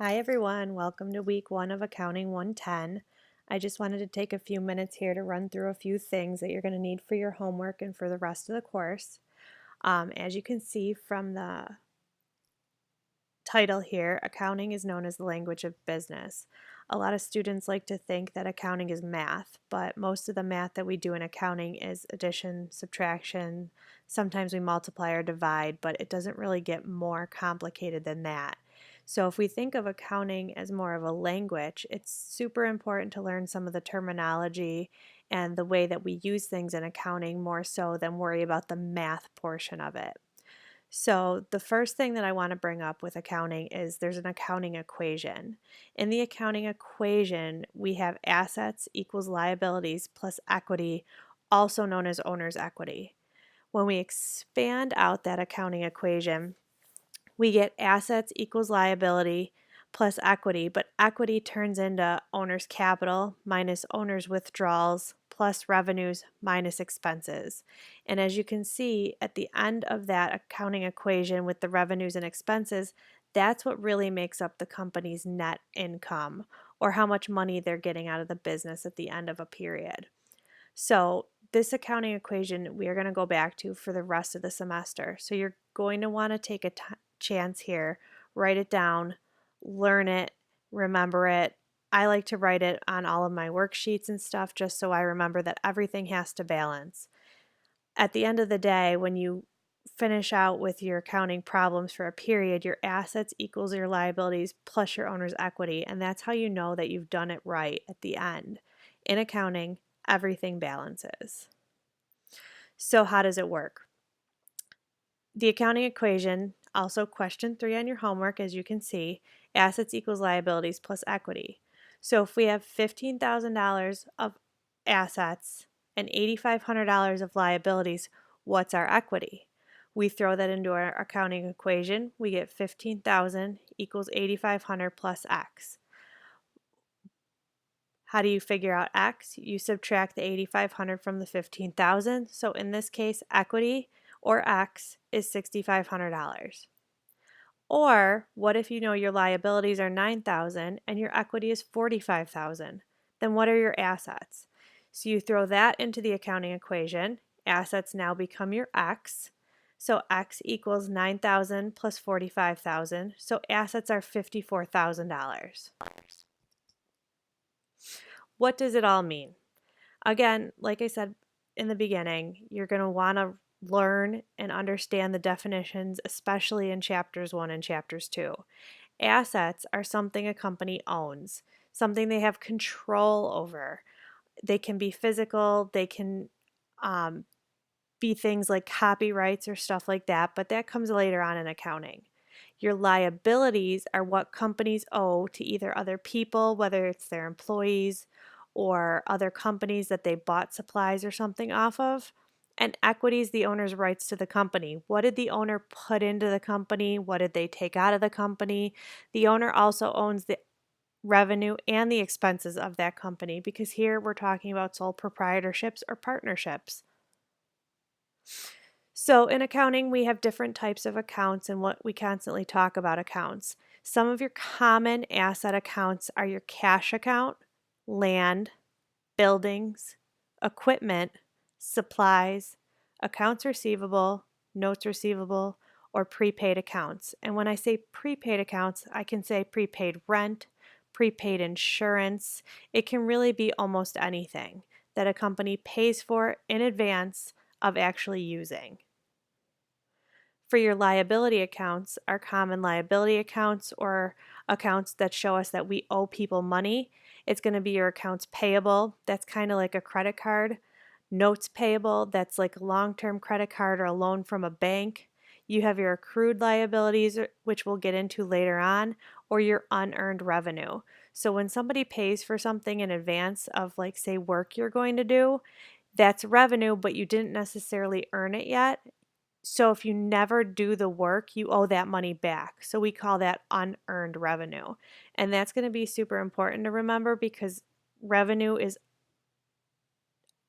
Hi everyone, welcome to week 1 of Accounting 110. I just wanted to take a few minutes here to run through a few things that you're going to need for your homework and for the rest of the course. As you can see from the title here, accounting is known as the language of business. A lot of students like to think that accounting is math, but most of the math that we do in accounting is addition, subtraction, sometimes we multiply or divide, but it doesn't really get more complicated than that. So if we think of accounting as more of a language, it's super important to learn some of the terminology and the way that we use things in accounting more so than worry about the math portion of it. So the first thing that I want to bring up with accounting is there's an accounting equation. In the accounting equation, we have assets equals liabilities plus equity, also known as owner's equity. When we expand out that accounting equation, we get assets equals liability plus equity, but equity turns into owner's capital minus owner's withdrawals plus revenues minus expenses. And as you can see at the end of that accounting equation with the revenues and expenses, that's what really makes up the company's net income, or how much money they're getting out of the business at the end of a period. So this accounting equation we are going to go back to for the rest of the semester. So you're going to want to take a chance here, write it down, learn it, remember it. I like to write it on all of my worksheets and stuff just so I remember that everything has to balance. At the end of the day, when you finish out with your accounting problems for a period, your assets equals your liabilities plus your owner's equity, and that's how you know that you've done it right at the end. In accounting, everything balances. So how does it work? The accounting equation, also question 3 on your homework, as you can see, assets equals liabilities plus equity. So if we have $15,000 of assets and $8,500 of liabilities, what's our equity? We throw that into our accounting equation. We get 15,000 equals 8,500 plus X. How do you figure out X? You subtract the 8,500 from the 15,000. So in this case, equity, or X, is $6,500. Or what if you know your liabilities are 9,000 and your equity is 45,000? Then what are your assets? So you throw that into the accounting equation. Assets now become your X. So X equals 9,000 plus 45,000. So assets are $54,000. What does it all mean? Again, like I said in the beginning, you're going to want to learn and understand the definitions, especially in chapters 1 and chapters 2. Assets are something a company owns, something they have control over. They can be physical, they can be things like copyrights or stuff like that, but that comes later on in accounting. Your liabilities are what companies owe to either other people, whether it's their employees or other companies that they bought supplies or something off of. And equity is the owner's rights to the company. What did the owner put into the company? What did they take out of the company? The owner also owns the revenue and the expenses of that company, because here we're talking about sole proprietorships or partnerships. So in accounting, we have different types of accounts, and what we constantly talk about accounts. Some of your common asset accounts are your cash account, land, buildings, equipment, supplies, accounts receivable, notes receivable, or prepaid accounts. And when I say prepaid accounts, I can say prepaid rent, prepaid insurance. It can really be almost anything that a company pays for in advance of actually using. For your liability accounts, our common liability accounts, or accounts that show us that we owe people money, it's going to be your accounts payable. That's kind of like a credit card. Notes payable, that's like a long-term credit card or a loan from a bank. You have your accrued liabilities, which we'll get into later on, or your unearned revenue. So when somebody pays for something in advance of, like, say, work you're going to do, that's revenue, but you didn't necessarily earn it yet. So if you never do the work, you owe that money back. So we call that unearned revenue. And that's going to be super important to remember, because revenue is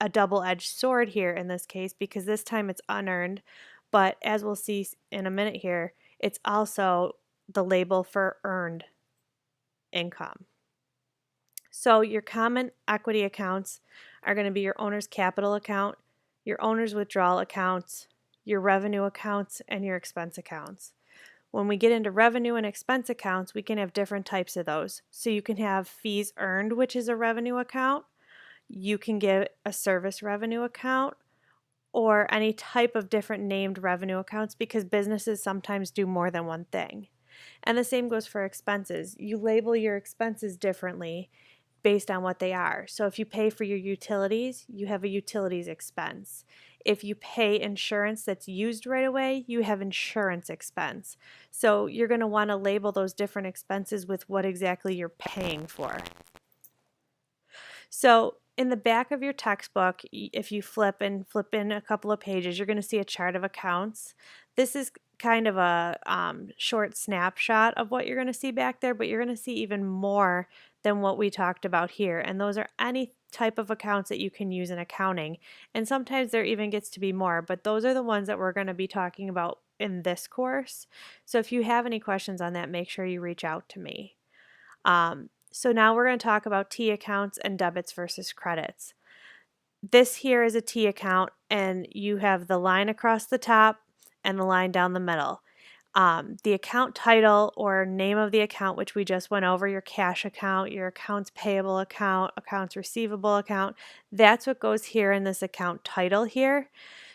a double-edged sword here in this case, because this time it's unearned, but as we'll see in a minute here, it's also the label for earned income. So your common equity accounts are going to be your owner's capital account, your owner's withdrawal accounts, your revenue accounts, and your expense accounts. When we get into revenue and expense accounts, we can have different types of those. So you can have fees earned, which is a revenue account. You can get a service revenue account or any type of different named revenue accounts because businesses sometimes do more than one thing. And the same goes for expenses. You label your expenses differently based on what they are. So if you pay for your utilities, you have a utilities expense. If you pay insurance that's used right away, you have insurance expense. So you're going to want to label those different expenses with what exactly you're paying for. So in the back of your textbook, if you flip in a couple of pages, you're going to see a chart of accounts. This is kind of a short snapshot of what you're going to see back there, but you're going to see even more than what we talked about here. And those are any type of accounts that you can use in accounting. And sometimes there even gets to be more, but those are the ones that we're going to be talking about in this course. So if you have any questions on that, make sure you reach out to me. So now we're going to talk about T accounts and debits versus credits. This here is a T account, and you have the line across the top and the line down the middle. The account title or name of the account, which we just went over, your cash account, your accounts payable account, accounts receivable account, that's what goes here in this account title here.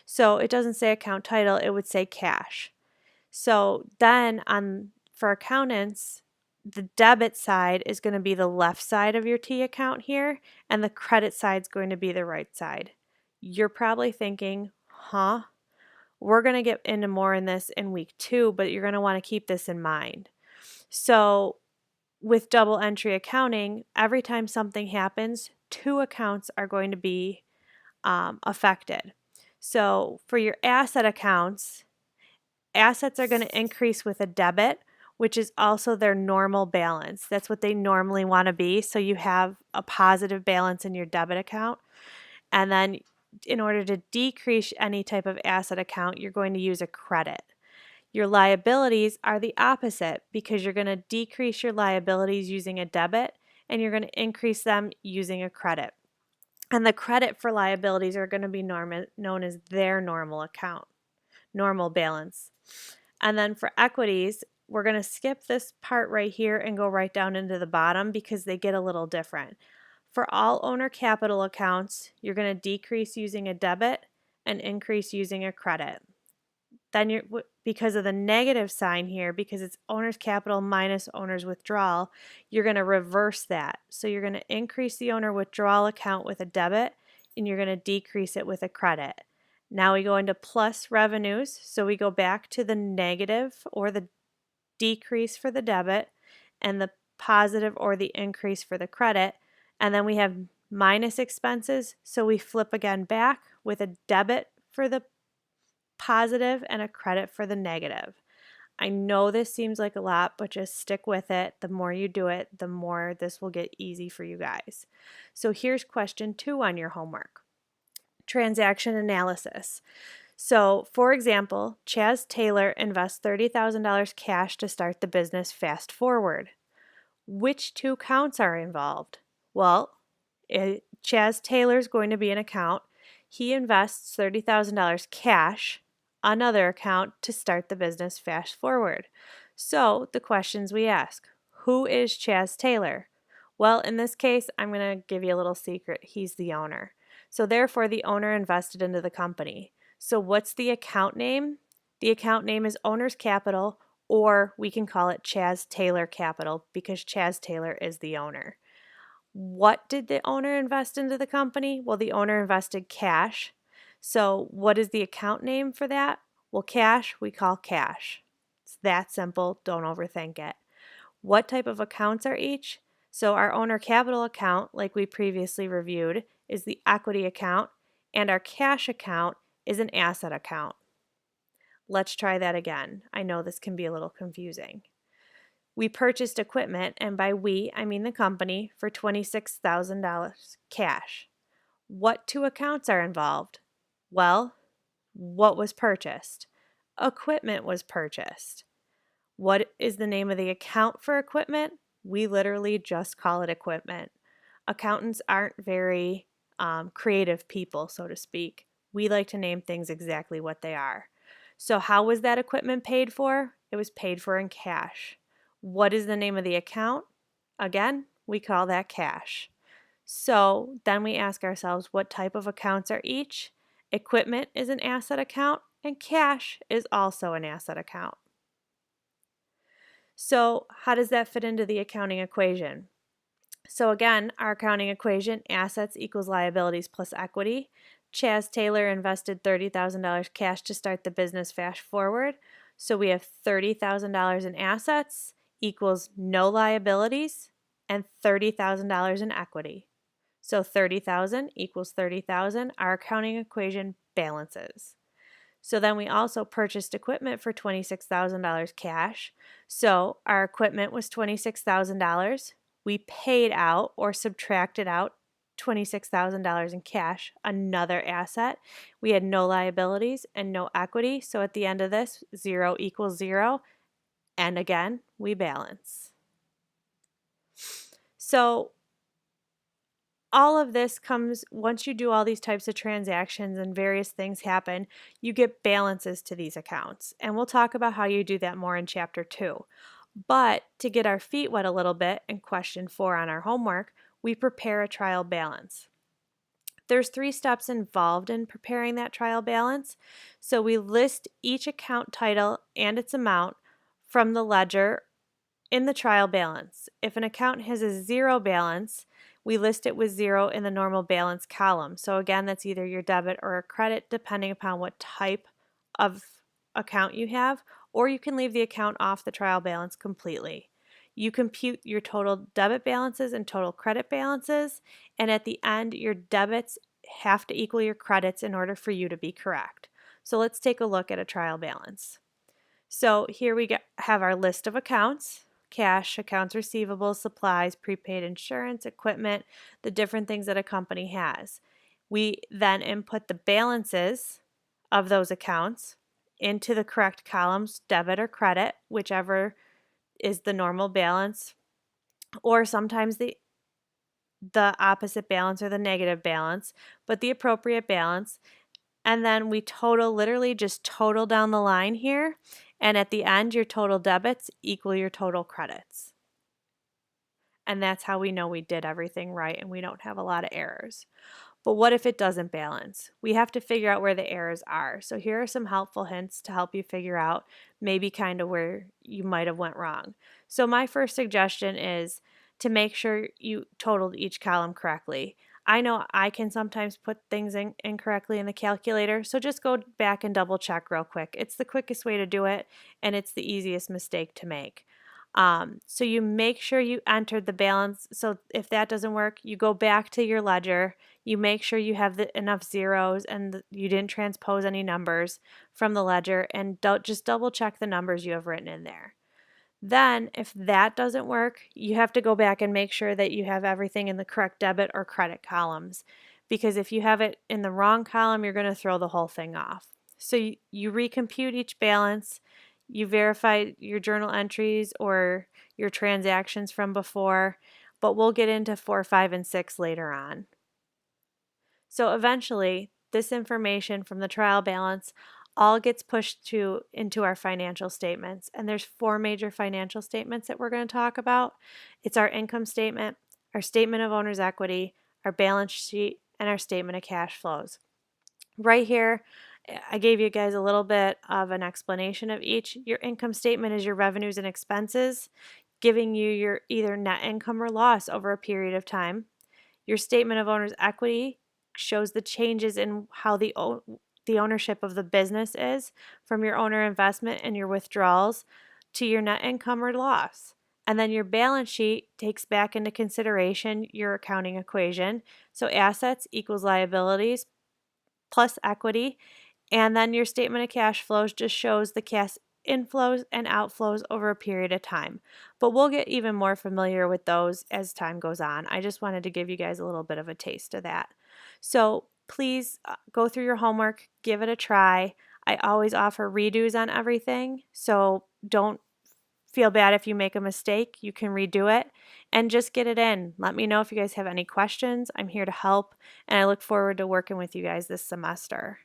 So it doesn't say account title, it would say cash. So then for accountants, the debit side is going to be the left side of your T account here, and the credit side is going to be the right side. You're probably thinking, huh? We're going to get into more in this in week 2, but you're going to want to keep this in mind. So with double entry accounting, every time something happens, 2 accounts are going to be affected. So for your asset accounts, assets are going to increase with a debit, which is also their normal balance. That's what they normally want to be. So you have a positive balance in your debit account. And then in order to decrease any type of asset account, you're going to use a credit. Your liabilities are the opposite because you're going to decrease your liabilities using a debit and you're going to increase them using a credit. And the credit for liabilities are going to be known as their normal account, normal balance. And then for equities, we're going to skip this part right here and go right down into the bottom because they get a little different. For all owner capital accounts, you're going to decrease using a debit and increase using a credit. Then because of the negative sign here, because it's owner's capital minus owner's withdrawal, you're going to reverse that. So you're going to increase the owner withdrawal account with a debit and you're going to decrease it with a credit. Now we go into plus revenues, so we go back to the negative or the decrease for the debit and the positive or the increase for the credit, and then we have minus expenses, so we flip again back with a debit for the positive and a credit for the negative. I know this seems like a lot, but just stick with it. The more you do it, the more this will get easy for you guys. So here's question 2 on your homework. Transaction analysis. So, for example, Chaz Taylor invests $30,000 cash to start the business Fast Forward. Which 2 accounts are involved? Well, Chaz Taylor is going to be an account. He invests $30,000 cash, another account, to start the business Fast Forward. So, the questions we ask: who is Chaz Taylor? Well, in this case, I'm going to give you a little secret. He's the owner. So therefore, the owner invested into the company. So what's the account name? The account name is Owner's Capital, or we can call it Chaz Taylor Capital because Chaz Taylor is the owner. What did the owner invest into the company? Well, the owner invested cash. So what is the account name for that? Well, cash, we call cash. It's that simple. Don't overthink it. What type of accounts are each? So our owner capital account, like we previously reviewed, is the equity account, and our cash account is an asset account. Let's try that again. I know this can be a little confusing. We purchased equipment, and by we, I mean the company, for $26,000 cash. What 2 accounts are involved? Well, what was purchased? Equipment was purchased. What is the name of the account for equipment? We literally just call it equipment. Accountants aren't very creative people, so to speak. We like to name things exactly what they are. So how was that equipment paid for? It was paid for in cash. What is the name of the account? Again, we call that cash. So then we ask ourselves, what type of accounts are each? Equipment is an asset account, and cash is also an asset account. So how does that fit into the accounting equation? So again, our accounting equation, assets equals liabilities plus equity. Chaz Taylor invested $30,000 cash to start the business fast forward. So we have $30,000 in assets equals no liabilities and $30,000 in equity. So 30,000 equals 30,000. Our accounting equation balances. So then we also purchased equipment for $26,000 cash. So our equipment was $26,000. We paid out or subtracted out $26,000 in cash, another asset. We had no liabilities and no equity. So at the end of this, 0 equals 0. And again, we balance. So all of this comes once you do all these types of transactions and various things happen, you get balances to these accounts. And we'll talk about how you do that more in chapter 2. But to get our feet wet a little bit, in question 4 on our homework, we prepare a trial balance. There's 3 steps involved in preparing that trial balance. So we list each account title and its amount from the ledger in the trial balance. If an account has a 0 balance, we list it with 0 in the normal balance column. So again, that's either your debit or a credit, depending upon what type of account you have, or you can leave the account off the trial balance completely. You compute your total debit balances and total credit balances, and at the end, your debits have to equal your credits in order for you to be correct. So let's take a look at a trial balance. So here we have our list of accounts: cash, accounts receivable, supplies, prepaid insurance, equipment, the different things that a company has. We then input the balances of those accounts into the correct columns, debit or credit, whichever is the normal balance, or sometimes the opposite balance or the negative balance, but the appropriate balance. And then we literally just total down the line here. And at the end, your total debits equal your total credits. And that's how we know we did everything right and we don't have a lot of errors. But what if it doesn't balance? We have to figure out where the errors are. So here are some helpful hints to help you figure out maybe kind of where you might have went wrong. So my first suggestion is to make sure you totaled each column correctly. I know I can sometimes put things in incorrectly in the calculator, so just go back and double check real quick. It's the quickest way to do it, and it's the easiest mistake to make. So you make sure you entered the balance. So if that doesn't work, you go back to your ledger. You make sure you have enough zeros and you didn't transpose any numbers from the ledger, and just double check the numbers you have written in there. Then, if that doesn't work, you have to go back and make sure that you have everything in the correct debit or credit columns. Because if you have it in the wrong column, you're going to throw the whole thing off. So you recompute each balance, you verify your journal entries or your transactions from before, but we'll get into 4, 5, and 6 later on. So eventually, this information from the trial balance all gets pushed into our financial statements. And there's 4 major financial statements that we're going to talk about. It's our income statement, our statement of owner's equity, our balance sheet, and our statement of cash flows. Right here, I gave you guys a little bit of an explanation of each. Your income statement is your revenues and expenses, giving you your either net income or loss over a period of time. Your statement of owner's equity shows the changes in how the ownership of the business is, from your owner investment and your withdrawals to your net income or loss. And then your balance sheet takes back into consideration your accounting equation. So assets equals liabilities plus equity. And then your statement of cash flows just shows the cash inflows and outflows over a period of time. But we'll get even more familiar with those as time goes on. I just wanted to give you guys a little bit of a taste of that. So please go through your homework, give it a try. I always offer redos on everything, so don't feel bad if you make a mistake. You can redo it and just get it in. Let me know if you guys have any questions. I'm here to help, and I look forward to working with you guys this semester.